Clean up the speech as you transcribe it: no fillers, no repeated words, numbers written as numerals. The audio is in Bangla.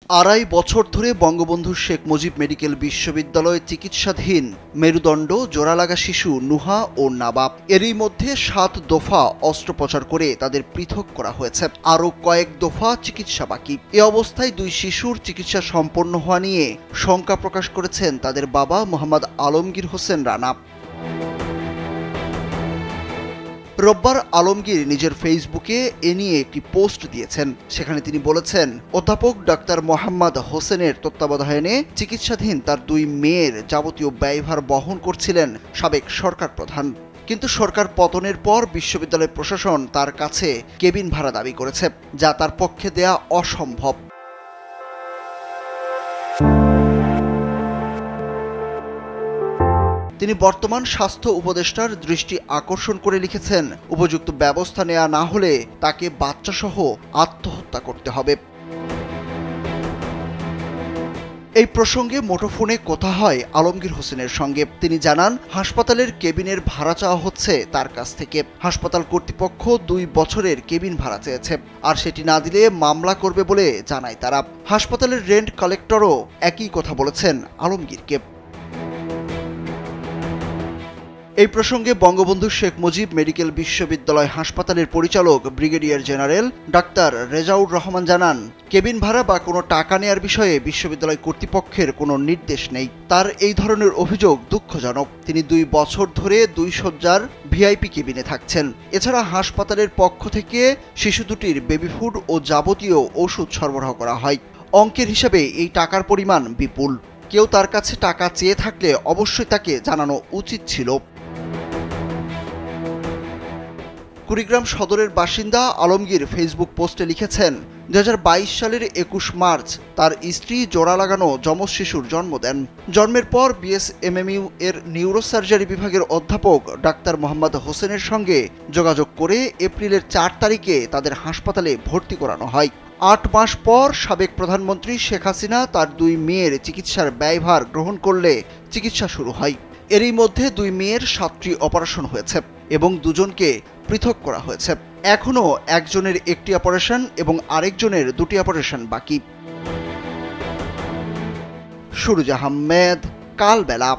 আড়াই বছর ধরে বঙ্গবন্ধু শেখ মুজিব মেডিকেল বিশ্ববিদ্যালয়ে চিকিৎসাধীন মেরুদণ্ড জোড়ালাগা শিশু নুহা ও নাবাব। এরই মধ্যে ৭ দফা অস্ত্রোপচার করে তাদের পৃথক করা হয়েছে। আরও কয়েক দফা চিকিৎসা বাকি। এ অবস্থায় দুই শিশুর চিকিৎসা সম্পন্ন হওয়া নিয়ে শঙ্কা প্রকাশ করেছেন তাদের বাবা মোহাম্মদ আলমগীর হোসেন রানা। রোববার আলমগীর নিজের ফেসবুকে এ নিয়ে একটি পোস্ট দিয়েছেন। সেখানে তিনি বলেছেন, অধ্যাপক ডাক্তার মোহাম্মদ হোসেনের তত্ত্বাবধানে চিকিৎসাধীন তার দুই মেয়ের যাবতীয় ব্যয়ভার বহন করছিলেন সাবেক সরকার প্রধান। কিন্তু সরকার পতনের পর বিশ্ববিদ্যালয় প্রশাসন তার কাছে কেবিন ভাড়া দাবি করেছে, যা তার পক্ষে দেয়া অসম্ভব। তিনি বর্তমান স্বাস্থ্য উপদেষ্টার দৃষ্টি আকর্ষণ করে লিখেছেন, উপযুক্ত ব্যবস্থা নেওয়া না হলে তাকে বাচ্চাসহ আত্মহত্যা করতে হবে। এই প্রসঙ্গে মুঠোফোনে কথা হয় আলমগীর হোসেনের সঙ্গে। তিনি জানান, হাসপাতালের কেবিনের ভাড়া চাওয়া হচ্ছে তার কাছ থেকে। হাসপাতাল কর্তৃপক্ষ 2 বছরের কেবিন ভাড়া চেয়েছে, আর সেটি না দিলে মামলা করবে বলে জানায় তারা। হাসপাতালের রেন্ট কালেক্টরও একই কথা বলেছেন আলমগীরকে। এই প্রসঙ্গে বঙ্গবন্ধু শেখ মুজিব মেডিকেল বিশ্ববিদ্যালয় হাসপাতালের পরিচালক brigadier general doctor Rezaur Rahman জানান, কেবিন ভাড়া বা কোনো টাকা নেয়ার বিষয়ে বিশ্ববিদ্যালয় কর্তৃপক্ষের কোনো নির্দেশ নেই। তার এই ধরনের অভিযোগ দুঃখজনক। তিনি 2 বছর ধরে 2 শয্যার ভিআইপি কেবিনে থাকছেন। এছাড়া হাসপাতালের পক্ষ থেকে শিশু দুটির বেবি ফুড ও যাবতীয় ওষুধ সরবরাহ করা হয়। অঙ্কের হিসাবে এই টাকার পরিমাণ বিপুল। কেউ তার কাছে টাকা চেয়ে থাকলে অবশ্যই তাকে জানানো উচিত ছিল। কুড়িগ্রাম সদরের বাসিন্দা আলমগীর ফেসবুক পোস্টে লিখেছেন, 2022 সালের 21 মার্চ তার স্ত্রী জোড়া লাগানো যমজ শিশুর জন্ম দেন। জন্মের পর বিএসএমএমইউ এর নিউরোসার্জারি বিভাগের অধ্যাপক ডাক্তার মোহাম্মদ হোসেনের সঙ্গে যোগাযোগ করে এপ্রিলের 4 তারিখে তাদের হাসপাতালে ভর্তি করানো হয়। 8 মাস পর সাবেক প্রধানমন্ত্রী শেখ হাসিনা তার 2 মেয়ের চিকিৎসার ব্যয়ভার গ্রহণ করলে চিকিৎসা শুরু হয়। এরই মধ্যে 2 মেয়ের 7টি অপারেশন হয়েছে এবং 2জনকে পৃথক করা হয়েছে। এখনও একজনের 1টি অপারেশন এবং আরেকজনের 2টি অপারেশন বাকি। সুরুজ আহমেদ, কালবেলা।